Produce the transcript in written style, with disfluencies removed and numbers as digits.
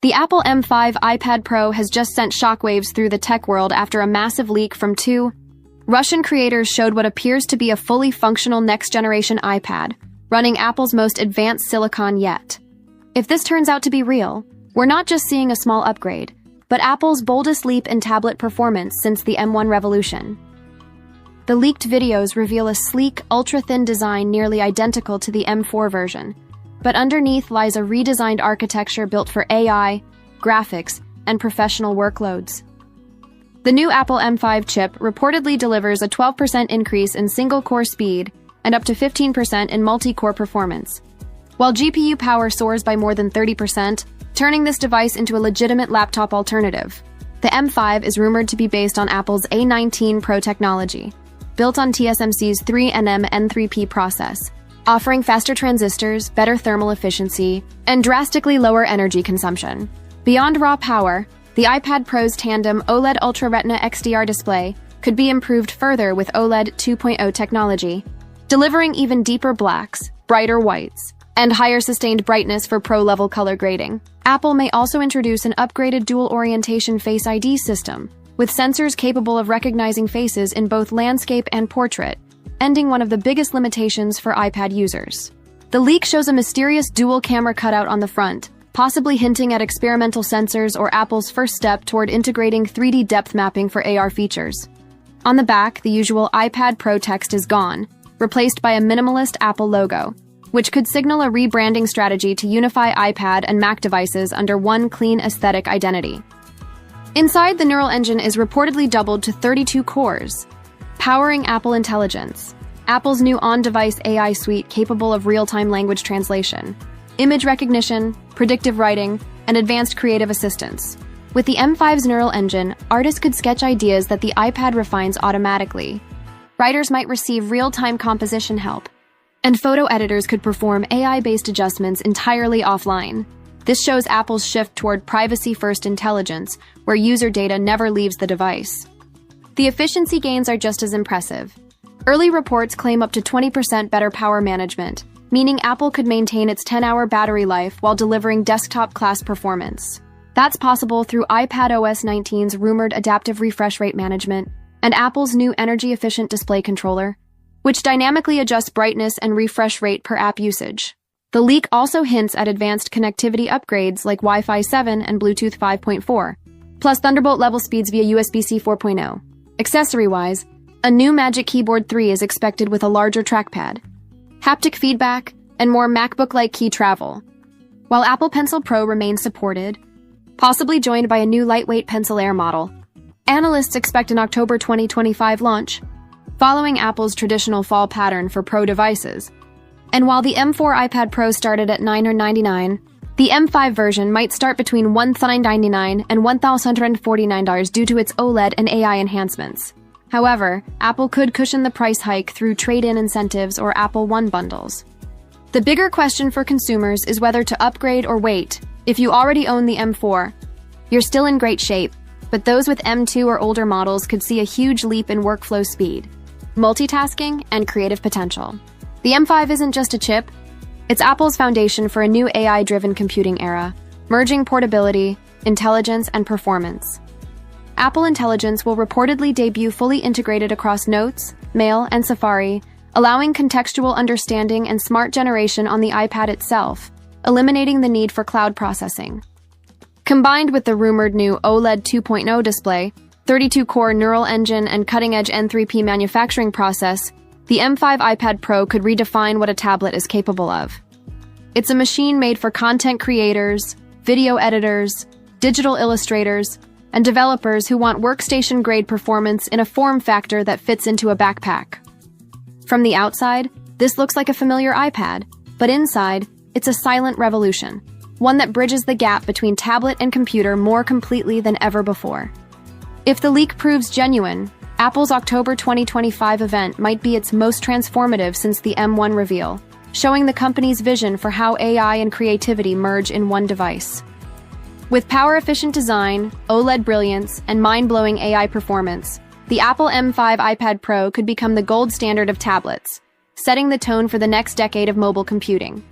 The Apple M5 iPad Pro has just sent shockwaves through the tech world after a massive leak from two Russian creators showed what appears to be a fully functional next-generation iPad, running Apple's most advanced silicon yet. If this turns out to be real, we're not just seeing a small upgrade, but Apple's boldest leap in tablet performance since the M1 revolution. The leaked videos reveal a sleek, ultra-thin design nearly identical to the M4 version, but underneath lies a redesigned architecture built for AI, graphics, and professional workloads. The new Apple M5 chip reportedly delivers a 12% increase in single-core speed and up to 15% in multi-core performance, while GPU power soars by more than 30%, turning this device into a legitimate laptop alternative. The M5 is rumored to be based on Apple's A19 Pro technology, built on TSMC's 3nm N3P process, offering faster transistors, better thermal efficiency, and drastically lower energy consumption. Beyond raw power, the iPad Pro's tandem OLED Ultra Retina XDR display could be improved further with OLED 2.0 technology, delivering even deeper blacks, brighter whites, and higher sustained brightness for pro-level color grading. Apple may also introduce an upgraded dual-orientation Face ID system, with sensors capable of recognizing faces in both landscape and portrait, ending one of the biggest limitations for iPad users. The leak shows a mysterious dual-camera cutout on the front, possibly hinting at experimental sensors or Apple's first step toward integrating 3D depth mapping for AR features. On the back, the usual iPad Pro text is gone, replaced by a minimalist Apple logo, which could signal a rebranding strategy to unify iPad and Mac devices under one clean aesthetic identity. Inside, the neural engine is reportedly doubled to 32 cores, powering Apple Intelligence, Apple's new on-device AI suite capable of real-time language translation, image recognition, predictive writing, and advanced creative assistance. With the M5's neural engine, artists could sketch ideas that the iPad refines automatically. Writers might receive real-time composition help, and photo editors could perform AI-based adjustments entirely offline. This shows Apple's shift toward privacy-first intelligence, where user data never leaves the device. The efficiency gains are just as impressive. Early reports claim up to 20% better power management, meaning Apple could maintain its 10-hour battery life while delivering desktop-class performance. That's possible through iPadOS 19's rumored adaptive refresh rate management and Apple's new energy-efficient display controller, which dynamically adjusts brightness and refresh rate per app usage. The leak also hints at advanced connectivity upgrades like Wi-Fi 7 and Bluetooth 5.4, plus Thunderbolt-level speeds via USB-C 4.0. Accessory-wise, a new Magic Keyboard 3 is expected with a larger trackpad, haptic feedback, and more MacBook-like key travel, while Apple Pencil Pro remains supported, possibly joined by a new lightweight Pencil Air model. Analysts expect an October 2025 launch, following Apple's traditional fall pattern for Pro devices. And while the M4 iPad Pro started at $999, the M5 version might start between $1,999 and $1,149 due to its OLED and AI enhancements. However, Apple could cushion the price hike through trade-in incentives or Apple One bundles. The bigger question for consumers is whether to upgrade or wait. If you already own the M4, you're still in great shape, but those with M2 or older models could see a huge leap in workflow speed, multitasking, and creative potential. The M5 isn't just a chip, it's Apple's foundation for a new AI-driven computing era, merging portability, intelligence, and performance. Apple Intelligence will reportedly debut fully integrated across Notes, Mail, and Safari, allowing contextual understanding and smart generation on the iPad itself, eliminating the need for cloud processing. Combined with the rumored new OLED 2.0 display, 32-core neural engine, and cutting-edge N3P manufacturing process, the M5 iPad Pro could redefine what a tablet is capable of. It's a machine made for content creators, video editors, digital illustrators, and developers who want workstation-grade performance in a form factor that fits into a backpack. From the outside, this looks like a familiar iPad, but inside, it's a silent revolution, one that bridges the gap between tablet and computer more completely than ever before. If the leak proves genuine, Apple's October 2025 event might be its most transformative since the M1 reveal, showing the company's vision for how AI and creativity merge in one device. With power-efficient design, OLED brilliance, and mind-blowing AI performance, the Apple M5 iPad Pro could become the gold standard of tablets, setting the tone for the next decade of mobile computing.